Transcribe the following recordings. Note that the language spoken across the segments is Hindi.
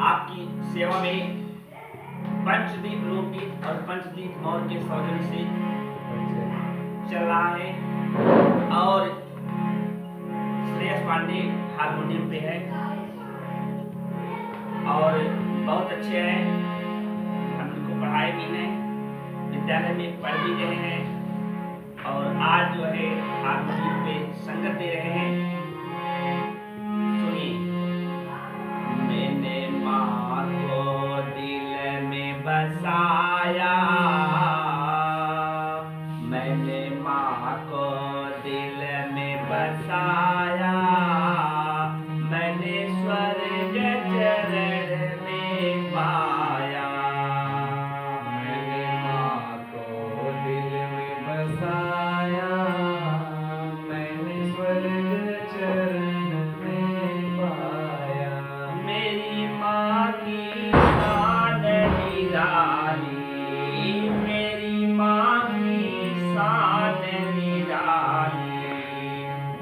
आपकी सेवा में पंचदीप लोकगीत और पंचदीप मौर्य के सौजन्य से चल रहा है और श्रेयस पांडे हारमोनियम पे है और बहुत अच्छे हैं। हम उनको पढ़ाए भी हैं, विद्यालय में पढ़ भी रहे हैं और आज जो है हारमोनियम पे संगत दे रहे हैं। सुनिए। मैंने माँ को दिल में बसाया, मैंने माँ को दिल में बसाया, मैंने स्वर्ग चरण में पाया। मैंने माँ को दिल में बसाया, मैंने स्वर्ग चरण में पाया। मेरी माँ की शान निराली, मेरी माँ की शान निराली,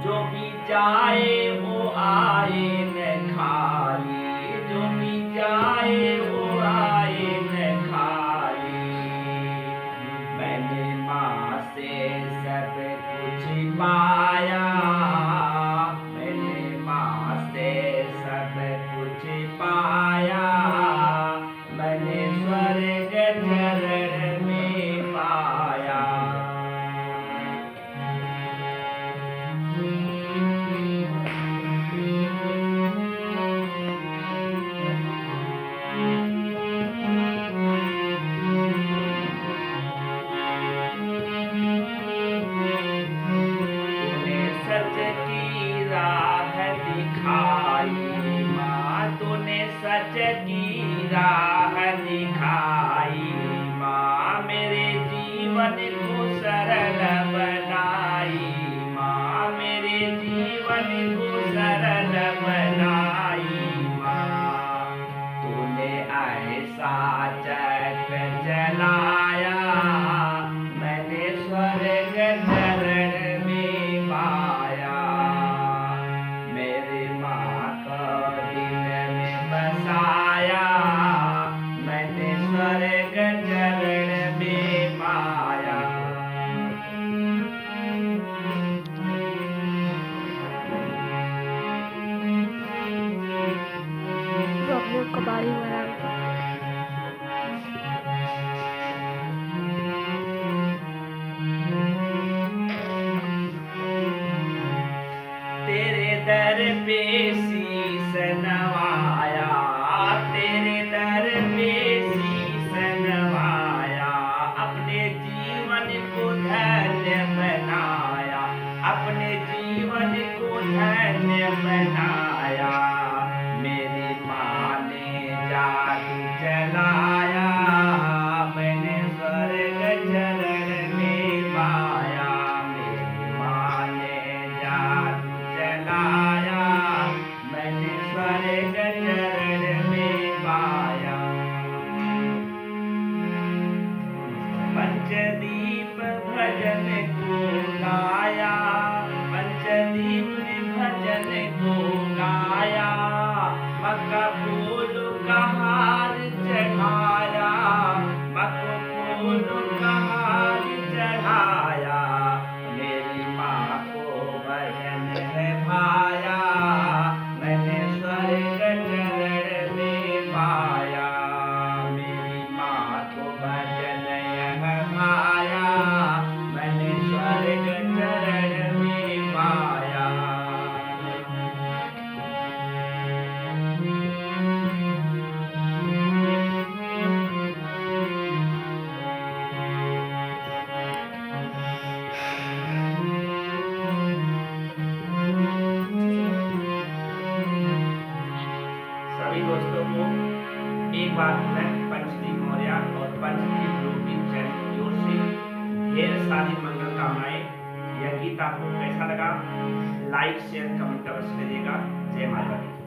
जो भी जाए वो आए न खाली, जो भी जाए वो आए न खाली। मैंने माँ से सब कुछ पाया, मैंने माँ से सब कुछ पाया, मैंने स्वर्ग चरण में पाया। तूने सच की राह दिखाई माँ, तूने सच की राह दिखाई माँ, मेरे जीवन को सरल बनाई माँ, मेरे जीवन को सरल बनाई माँ। तूने ऐसा चक्र चलाया, मैंने स्वर्ग चरण में पाया। मेरी माँ को दिल में बसाया, मैंने स्वर्ग चरण में पाया। जो अपने कबाड़ी बना तेरे दर पे शीस नवाया, तेरे दर पे शीस नवाया, अपने जीवन को धन्य बनाया, अपने जीवन को धन्य बनाया। मेरी माँ ने जादू चलाया, मैंने स्वर्ग चरण में पाया। मेरी माँ ने जादू चलाया, मैंने स्वर्ग चरण में पाया। पंचदीप भजन को गाया, पंचदीप भजन को गाया, मक्का फूल का हार चढ़ाया, मक्का फूल का हार चढ़ाया। मेरी माँ को भजन है भाया, मैंने स्वर्ग चरण में पाया। मेरी माँ को भजन यह भाया, मैंने स्वर्ग चरण में पाया। सभी दोस्तों को एक बार मैं पंचदीप मौर्य और पंचदीप लोकगीत चैनल की ओर से ढेर सारी मंगल कामनाएं। यह गीत आपको कैसा लगा? लाइक शेयर कमेंट अवश्य करिएगा। जय माता दी।